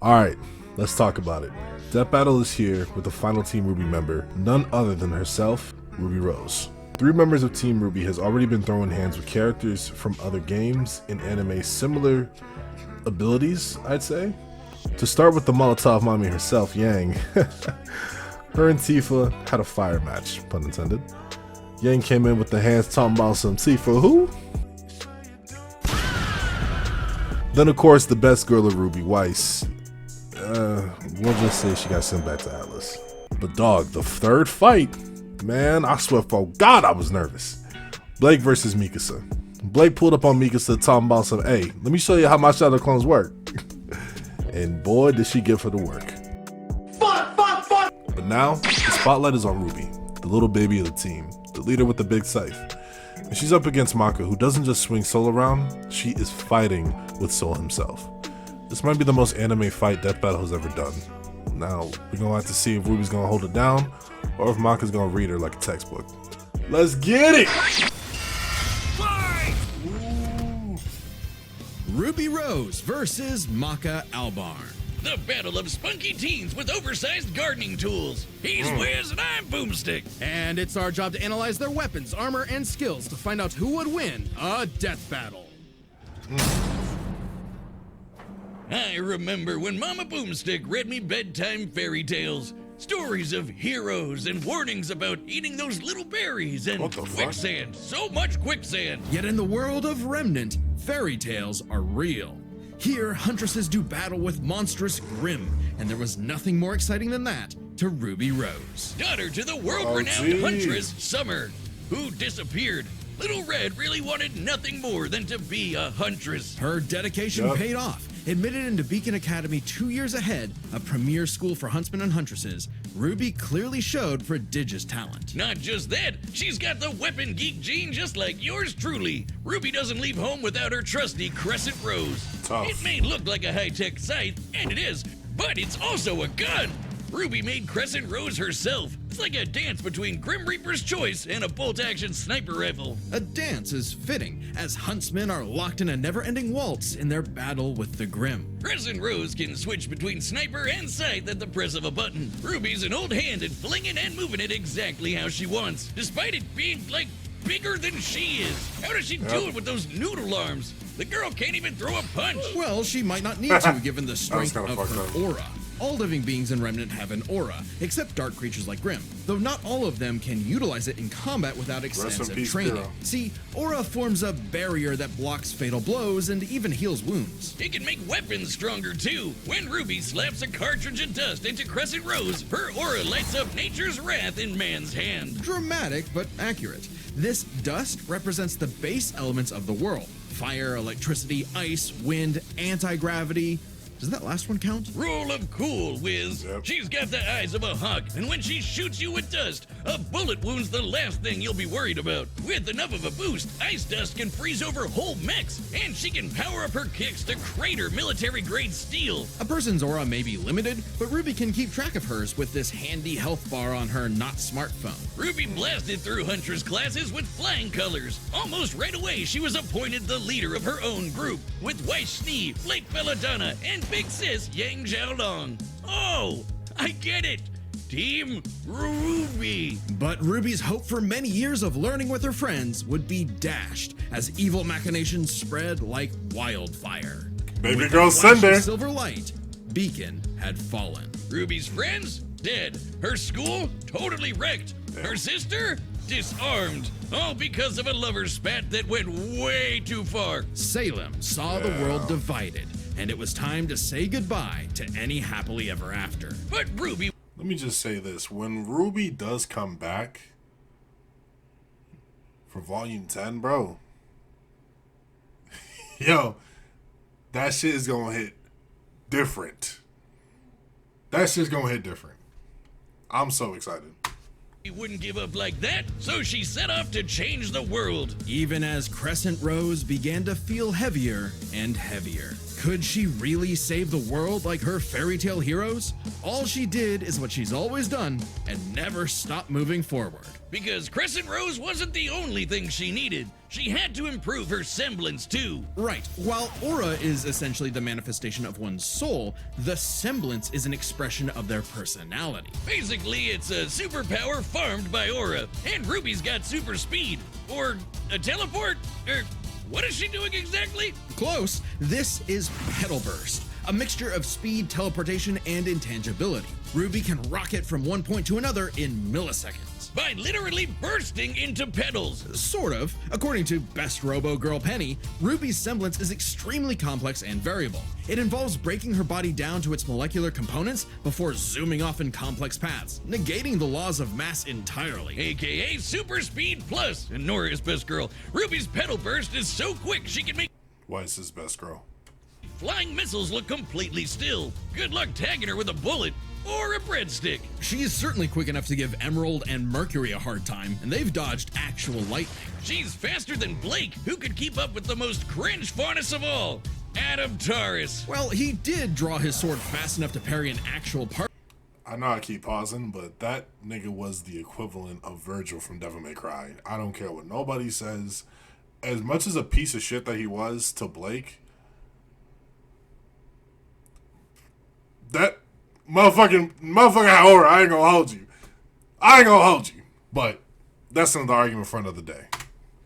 Alright, let's talk about it. Death Battle is here with the final Team Ruby member, none other than herself, Ruby Rose. 3 members of Team Ruby has already been throwing hands with characters from other games and anime similar abilities, I'd say. To start with the Molotov mommy herself, Yang. Her and Tifa had a fire match, pun intended. Yang came in with the hands talking about some Tifa who? Then of course the best girl of Ruby, Weiss. We'll just say she got sent back to Atlas. But dog, the third fight, man, I swear for God I was nervous. Blake versus Mikasa. Blake pulled up on Mikasa talking about some, hey, let me show you how my shadow clones work. And boy, did she give her the work. Fuck! But now, the spotlight is on Ruby, the little baby of the team, the leader with the big scythe. And she's up against Maka, who doesn't just swing Soul around, she is fighting with Soul himself. This might be the most anime fight Death Battle has ever done. Now, we're gonna have to see if Ruby's gonna hold it down, or if Maka's gonna read her like a textbook. Let's get it! Ruby Rose versus Maka Albarn. The battle of spunky teens with oversized gardening tools. He's Wiz and I'm Boomstick. And it's our job to analyze their weapons, armor, and skills to find out who would win a death battle. I remember when Mama Boomstick read me bedtime fairy tales. Stories of heroes and warnings about eating those little berries and quicksand. So much quicksand. Yet in the world of Remnant, fairy tales are real. Here, huntresses do battle with monstrous Grimm, and there was nothing more exciting than that to Ruby Rose. Daughter to the world-renowned huntress, Summer, who disappeared. Little Red really wanted nothing more than to be a huntress. Her dedication paid off. Admitted into Beacon Academy 2 years ahead, a premier school for huntsmen and huntresses, Ruby clearly showed prodigious talent. Not just that, she's got the weapon geek gene just like yours truly. Ruby doesn't leave home without her trusty Crescent Rose. Tough. It may look like a high-tech scythe, and it is, but it's also a gun. Ruby made Crescent Rose herself. It's like a dance between Grim Reaper's Choice and a bolt-action sniper rifle. A dance is fitting, as huntsmen are locked in a never-ending waltz in their battle with the Grimm. Crescent Rose can switch between sniper and scythe at the press of a button. Ruby's an old hand at flinging and moving it exactly how she wants, despite it being, like, bigger than she is. How does she do it with those noodle arms? The girl can't even throw a punch. Well, she might not need to, given the strength of fucked her up. aura. All living beings in Remnant have an aura, except dark creatures like Grimm, though not all of them can utilize it in combat without extensive peace, training. Hero. See, aura forms a barrier that blocks fatal blows and even heals wounds. It can make weapons stronger too. When Ruby slaps a cartridge of dust into Crescent Rose, her aura lights up nature's wrath in man's hand. Dramatic, but accurate. This dust represents the base elements of the world: fire, electricity, ice, wind, anti-gravity. Does that last one count? Rule of cool, Wiz. Yep. She's got the eyes of a hawk, and when she shoots you with dust, a bullet wound's the last thing you'll be worried about. With enough of a boost, ice dust can freeze over whole mechs, and she can power up her kicks to crater military-grade steel. A person's aura may be limited, but Ruby can keep track of hers with this handy health bar on her not smartphone. Ruby blasted through Huntress classes with flying colors. Almost right away, she was appointed the leader of her own group, with Weiss Schnee, Flake Belladonna, and Big Sis Yang Xiaolong. Oh, I get it. Team Ruby. But Ruby's hope for many years of learning with her friends would be dashed as evil machinations spread like wildfire. Baby With girl a flash of Cinder. silver light, Beacon had fallen. Ruby's friends? Dead. Her school? Totally wrecked. Her sister? Disarmed. All because of a lover's spat that went way too far. Salem saw the world divided, and it was time to say goodbye to any happily ever after. But Ruby... Let me just say this. When Ruby does come back for Volume 10, bro, yo, that shit is gonna hit different. That shit's gonna hit different. I'm so excited. wouldn't give up like that, so she set off to change the world. Even as Crescent Rose began to feel heavier and heavier. Could she really save the world like her fairy tale heroes? All she did is what she's always done and never stopped moving forward. Because Crescent Rose wasn't the only thing she needed. She had to improve her semblance too. Right. While aura is essentially the manifestation of one's soul, the semblance is an expression of their personality. Basically, it's a superpower farmed by aura. And Ruby's got super speed. Or a teleport? Or what is she doing exactly? Close. This is Petal Burst, a mixture of speed, teleportation, and intangibility. Ruby can rocket from one point to another in milliseconds. By literally bursting into petals. Sort of. According to Best Robo Girl Penny, Ruby's semblance is extremely complex and variable. It involves breaking her body down to its molecular components before zooming off in complex paths, negating the laws of mass entirely. AKA Super Speed Plus. And Nora is Best Girl. Ruby's Petal Burst is so quick she can make Why is this best girl? flying missiles look completely still. Good luck tagging her with a bullet or a breadstick. She is certainly quick enough to give Emerald and Mercury a hard time, and they've dodged actual lightning. She's faster than Blake, who could keep up with the most cringe faunus of all, Adam Taurus. Well, he did draw his sword fast enough to parry an actual part. I know I keep pausing, but that nigga was the equivalent of Virgil from Devil May Cry. I don't care what nobody says. As much as a piece of shit that he was to Blake, that motherfucking had aura. I ain't gonna hold you. But that's another argument for another day.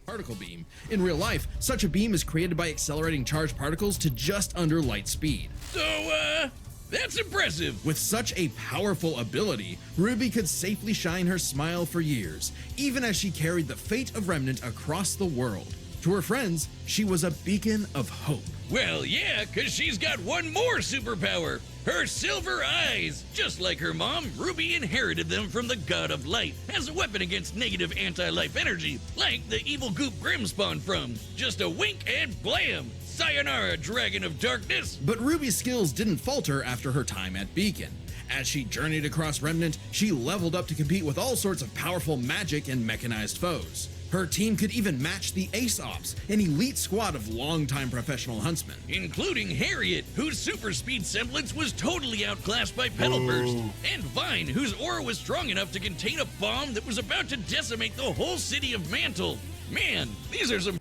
Particle beam. In real life, such a beam is created by accelerating charged particles to just under light speed. So, that's impressive. With such a powerful ability, Ruby could safely shine her smile for years, even as she carried the fate of Remnant across the world. To her friends, she was a beacon of hope. Well, yeah, because she's got one more superpower. Her silver eyes. Just like her mom, Ruby inherited them from the god of light as a weapon against negative anti-life energy, like the evil goop Grim spawned from. Just a wink and blam! Sayonara, Dragon of Darkness! But Ruby's skills didn't falter after her time at Beacon. As she journeyed across Remnant, she leveled up to compete with all sorts of powerful magic and mechanized foes. Her team could even match the Ace Ops, an elite squad of longtime professional huntsmen. Including Harriet, whose super speed semblance was totally outclassed by Petal Burst, and Vine, whose aura was strong enough to contain a bomb that was about to decimate the whole city of Mantle. Man, these are some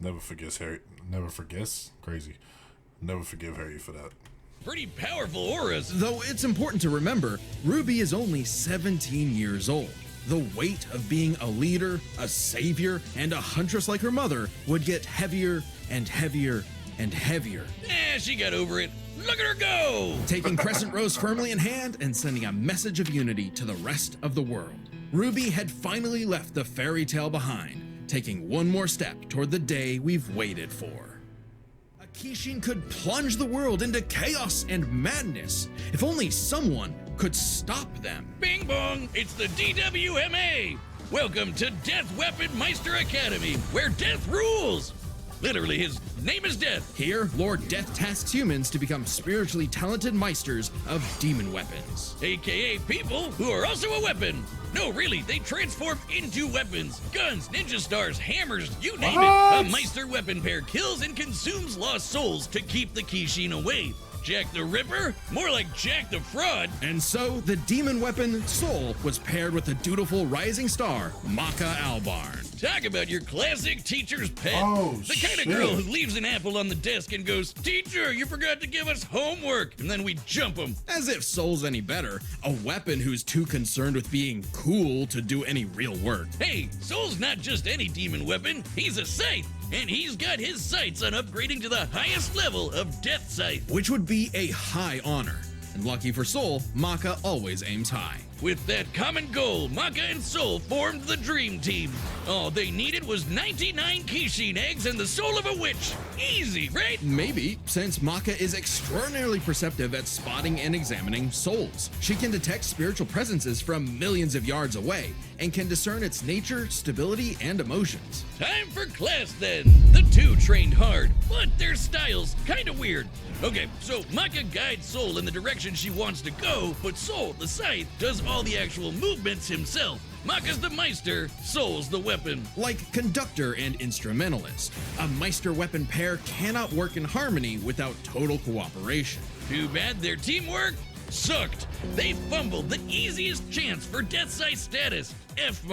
Never forgets Harry. Never forgets? Crazy. Never forgive Harry for that. pretty powerful auras. Though it's important to remember, Ruby is only 17 years old. The weight of being a leader, a savior, and a huntress like her mother would get heavier and heavier and heavier. She got over it. Look at her go! Taking Crescent Rose firmly in hand and sending a message of unity to the rest of the world. Ruby had finally left the fairy tale behind, taking one more step toward the day we've waited for. A Kishin could plunge the world into chaos and madness if only someone could stop them. Bing bong, it's the DWMA! Welcome to Death Weapon Meister Academy, where death rules! Literally, his name is Death. Here, Lord Death tasks humans to become spiritually talented meisters of demon weapons. AKA people who are also a weapon. No, really, they transform into weapons. Guns, ninja stars, hammers, you name it. A Meister weapon pair kills and consumes lost souls to keep the Kishin away. Jack the Ripper? More like Jack the Fraud. And so, the demon weapon Soul was paired with the dutiful rising star, Maka Albarn. Talk about your classic teacher's pet. Oh, the kind shit. of girl who leaves an apple on the desk and goes, "Teacher, you forgot to give us homework." And then we jump them. As if Soul's any better, a weapon who's too concerned with being cool to do any real work. Hey, Soul's not just any demon weapon. He's a scythe. And he's got his sights on upgrading to the highest level of Death Scythe. Which would be a high honor. And lucky for Soul, Maka always aims high. With that common goal, Maka and Soul formed the Dream Team. All they needed was 99 Kishin eggs and the soul of a witch. Easy, right? Maybe, since Maka is extraordinarily perceptive at spotting and examining souls. She can detect spiritual presences from millions of yards away and can discern its nature, stability, and emotions. Time for class then. The two trained hard, but their styles kinda weird. Okay, so Maka guides Soul in the direction she wants to go, but Soul, the scythe, does all the actual movements himself. Maka's the Meister, Soul's the weapon. Like conductor and instrumentalist, a Meister weapon pair cannot work in harmony without total cooperation. Too bad their teamwork sucked. They fumbled the easiest chance for Death Sight status, F-.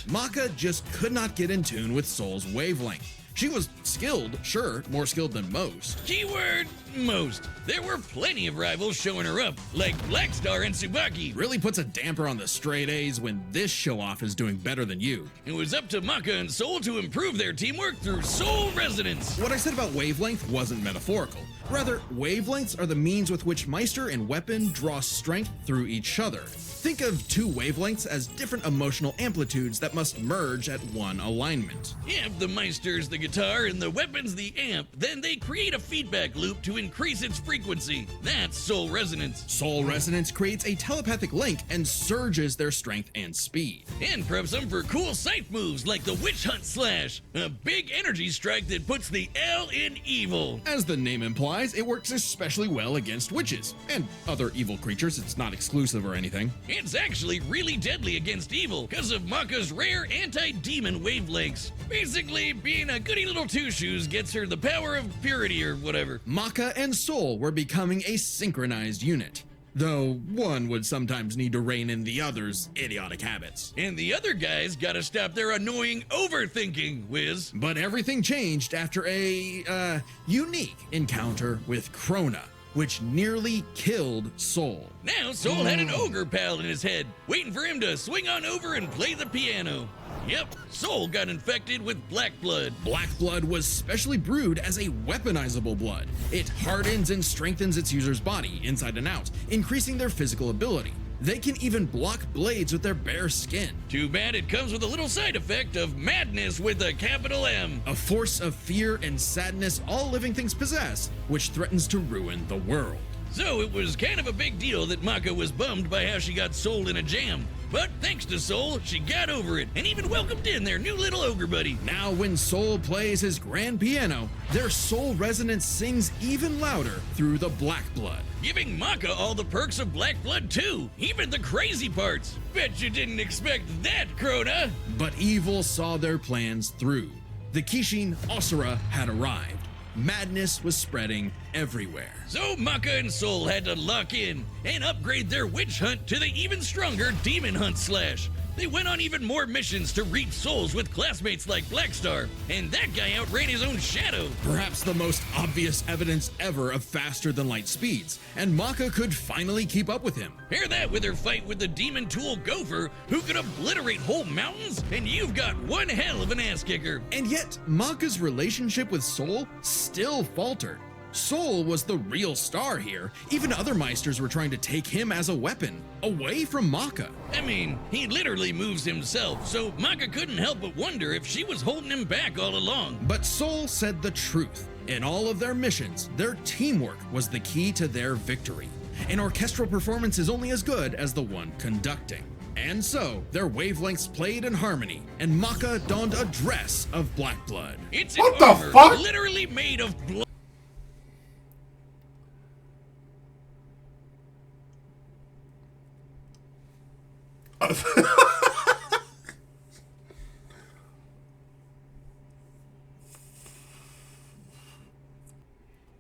MAKA just could not get in tune with Soul's wavelength. She was skilled, sure, more skilled than most. Keyword, most. There were plenty of rivals showing her up, like Blackstar and Tsubaki. Really puts a damper on the straight A's when this show-off is doing better than you. It was up to MAKA and Soul to improve their teamwork through Soul Resonance. What I said about wavelength wasn't metaphorical. Rather, wavelengths are the means with which Meister and weapon draw strength through each other. Think of two wavelengths as different emotional amplitudes that must merge at one alignment. If the Meister's the guitar and the weapon's the amp, then they create a feedback loop to increase its frequency. That's Soul Resonance. Soul Resonance creates a telepathic link and surges their strength and speed. And preps them for cool scythe moves like the Witch Hunt Slash, a big energy strike that puts the L in evil. As the name implies, it works especially well against witches and other evil creatures. It's not exclusive or anything. It's actually really deadly against evil because of MAKA's rare anti-demon wavelengths. Basically, being a goody little two-shoes gets her the power of purity or whatever. MAKA and Soul were becoming a synchronized unit, though one would sometimes need to rein in the other's idiotic habits. And the other guys gotta stop their annoying overthinking, Wiz. But everything changed after a, unique encounter with Krona, which nearly killed Soul. Now Soul had an ogre pal in his head, waiting for him to swing on over and play the piano. Yep, Soul got infected with black blood. Black blood was specially brewed as a weaponizable blood. It hardens and strengthens its user's body, inside and out, increasing their physical ability. They can even block blades with their bare skin. Too bad it comes with a little side effect of madness with a capital M. A force of fear and sadness all living things possess, which threatens to ruin the world. So it was kind of a big deal that MAKA was bummed by how she got Soul in a jam. But thanks to Soul, she got over it and even welcomed in their new little ogre buddy. Now when Soul plays his grand piano, their Soul Resonance sings even louder through the black blood. Giving MAKA all the perks of black blood too, even the crazy parts. Bet you didn't expect that, Krona. But evil saw their plans through. The Kishin Asura had arrived. Madness was spreading everywhere. So MAKA and Soul had to lock in and upgrade their witch hunt to the even stronger demon hunt slash. They went on even more missions to reap souls with classmates like Blackstar, and that guy outran his own shadow. Perhaps the most obvious evidence ever of faster than light speeds, and MAKA could finally keep up with him. Pair that with her fight with the demon tool Gopher, who could obliterate whole mountains, and you've got one hell of an ass kicker. And yet, MAKA's relationship with Soul still faltered. Soul was the real star here. Even other Meisters were trying to take him as a weapon, away from MAKA. I mean, he literally moves himself, so MAKA couldn't help but wonder if she was holding him back all along. But Soul said the truth. In all of their missions, their teamwork was the key to their victory. An orchestral performance is only as good as the one conducting. And so, their wavelengths played in harmony, and MAKA donned a dress of black blood. It's What an the armor fuck? literally made of blood.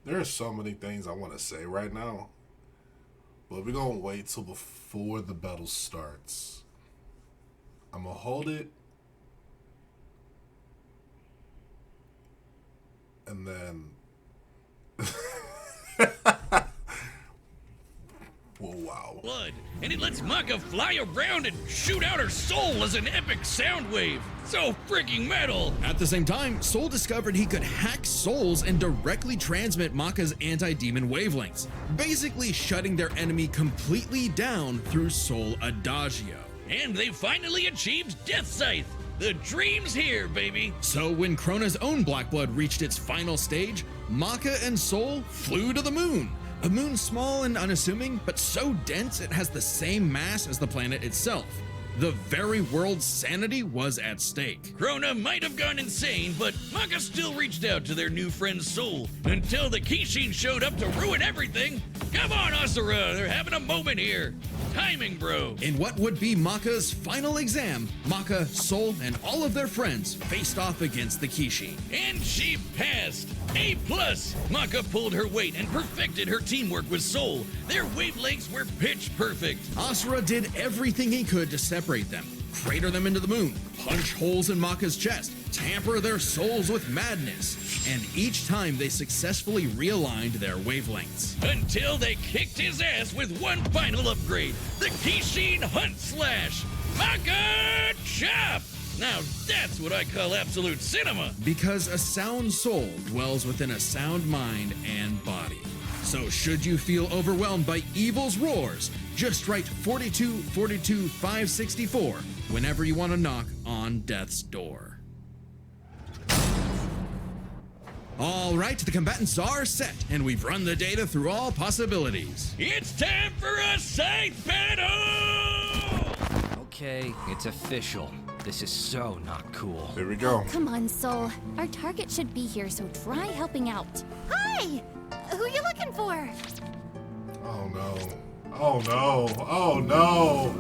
There are so many things I want to say right now, but we're gonna wait till before the battle starts. I'm gonna hold it, and then whoa, wow. Blood, and it lets MAKA fly around and shoot out her soul as an epic sound wave. So freaking metal! At the same time, Soul discovered he could hack souls and directly transmit MAKA's anti-demon wavelengths, basically shutting their enemy completely down through Soul Adagio. And they finally achieved Death Scythe. The dream's here, baby. So when Krona's own black blood reached its final stage, MAKA and Soul flew to the moon. A moon small and unassuming, but so dense it has the same mass as the planet itself. The very world's sanity was at stake. Krona might have gone insane, but MAKA still reached out to their new friend's soul until the Kishin showed up to ruin everything. Come on, Asura, they're having a moment here. timing bro. In what would be Maka's final exam, Maka, Soul, and all of their friends faced off against the Kishi. And she passed. A+. Maka pulled her weight and perfected her teamwork with Soul. Their wavelengths were pitch perfect. Asura did everything he could to separate them, crater them into the moon, punch holes in Maka's chest, tamper their souls with madness, and each time they successfully realigned their wavelengths. Until they kicked his ass with one final upgrade, the Kishin Hunt Slash. Maka Chop! Now that's what I call absolute cinema. Because a sound soul dwells within a sound mind and body. So should you feel overwhelmed by evil's roars, just write 4242564 whenever you want to knock on death's door. All right, the combatants are set, and we've run the data through all possibilities. It's time for a scythe battle! Okay, it's official. This is so not cool. There we go. Come on, Soul. Our target should be here, so try helping out. Hi! Who you looking for? Oh no. Oh no. Oh no.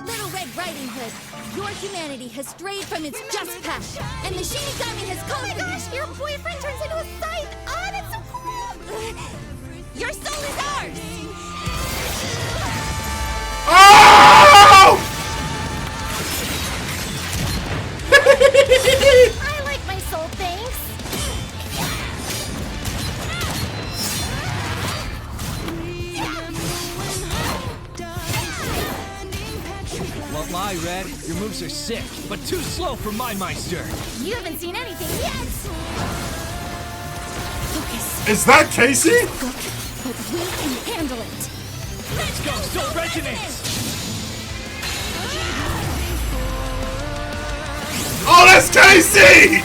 Little Red Riding Hood, your humanity has strayed from its just path, and the Shinigami has called. Oh my gosh, your boyfriend turns into a scythe! Oh, that's so cool! Your soul is ours! Oh! I like my soul, thanks. Won't lie, Red. Your moves are sick, but too slow for my Meister. You haven't seen anything yet. Focus. Is that Casey? Look, but we can handle it. Let's go, Soul Regiment! Oh, that's Casey!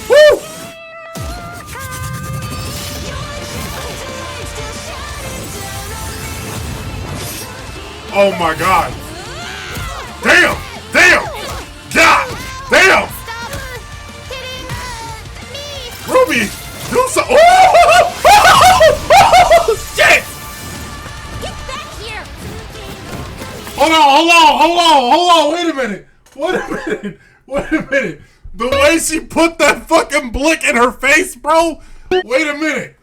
Woo! Oh my God! Damn! Damn! God! Damn! Stop hitting me. Ruby, do so. Oh! Shit! Get back here. Hold on. Wait a minute. The way she put that fucking blick in her face, bro. Wait a minute.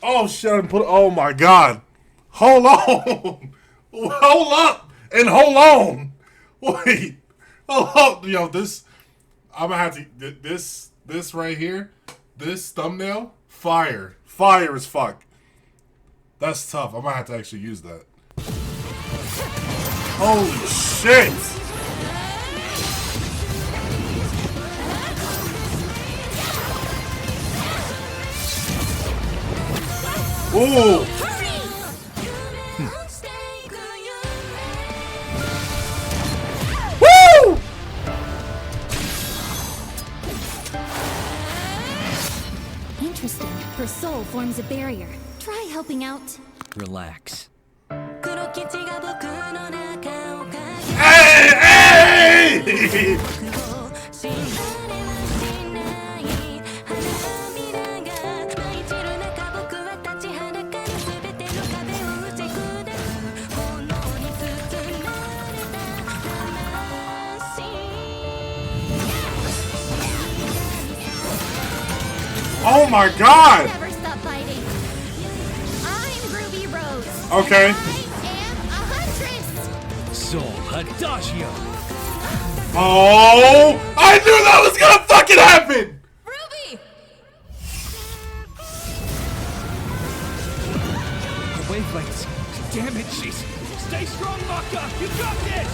Oh shit! Oh my God. Hold on. Hold up and hold on. Wait. Hold up. Yo, this. I'm gonna have to. This right here. This thumbnail. Fire as fuck. That's tough. I'm gonna have to actually use that. Holy shit! Ooh! Woo! Interesting. Her soul forms a barrier. Try helping out. Relax. Hey! Oh my God! Never stop fighting. I'm Ruby Rose. Okay. I am a huntress. Soul Adagio. Oh! I knew that was gonna fucking happen! Ruby! The wavelengths. Damn it, she's. Stay strong, Maka. You got this.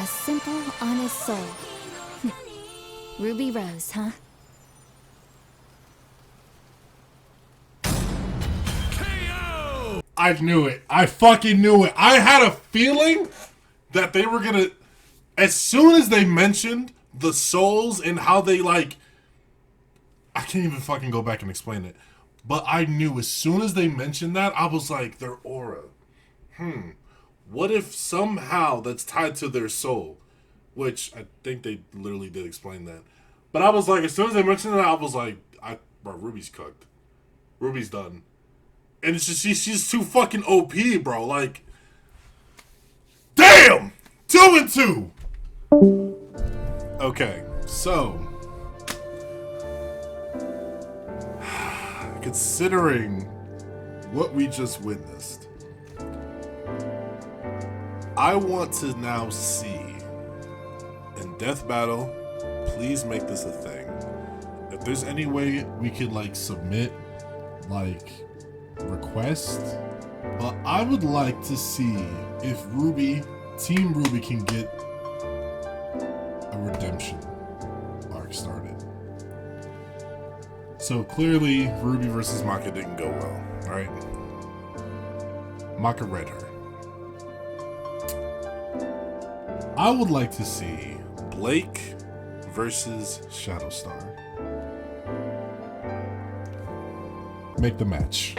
A simple, honest soul. Ruby Rose, huh? I knew it. I fucking knew it. I had a feeling that they were gonna, as soon as they mentioned the souls and how they like, I can't even fucking go back and explain it. But I knew as soon as they mentioned that, I was like, their aura. What if somehow that's tied to their soul? Which I think they literally did explain that. But I was like, as soon as they mentioned that, I was like, bro, Ruby's cooked. Ruby's done. And it's just, she's too fucking OP, bro. Like, damn! 2 and 2! Okay, so considering what we just witnessed, I want to now see in Death Battle, please make this a thing. If there's any way we could like submit like requests, but I would like to see if Team Ruby can get a redemption arc started. So clearly Ruby versus Maka didn't go well, right? Maka read her. I would like to see Blake versus Shadowstar. Make the match.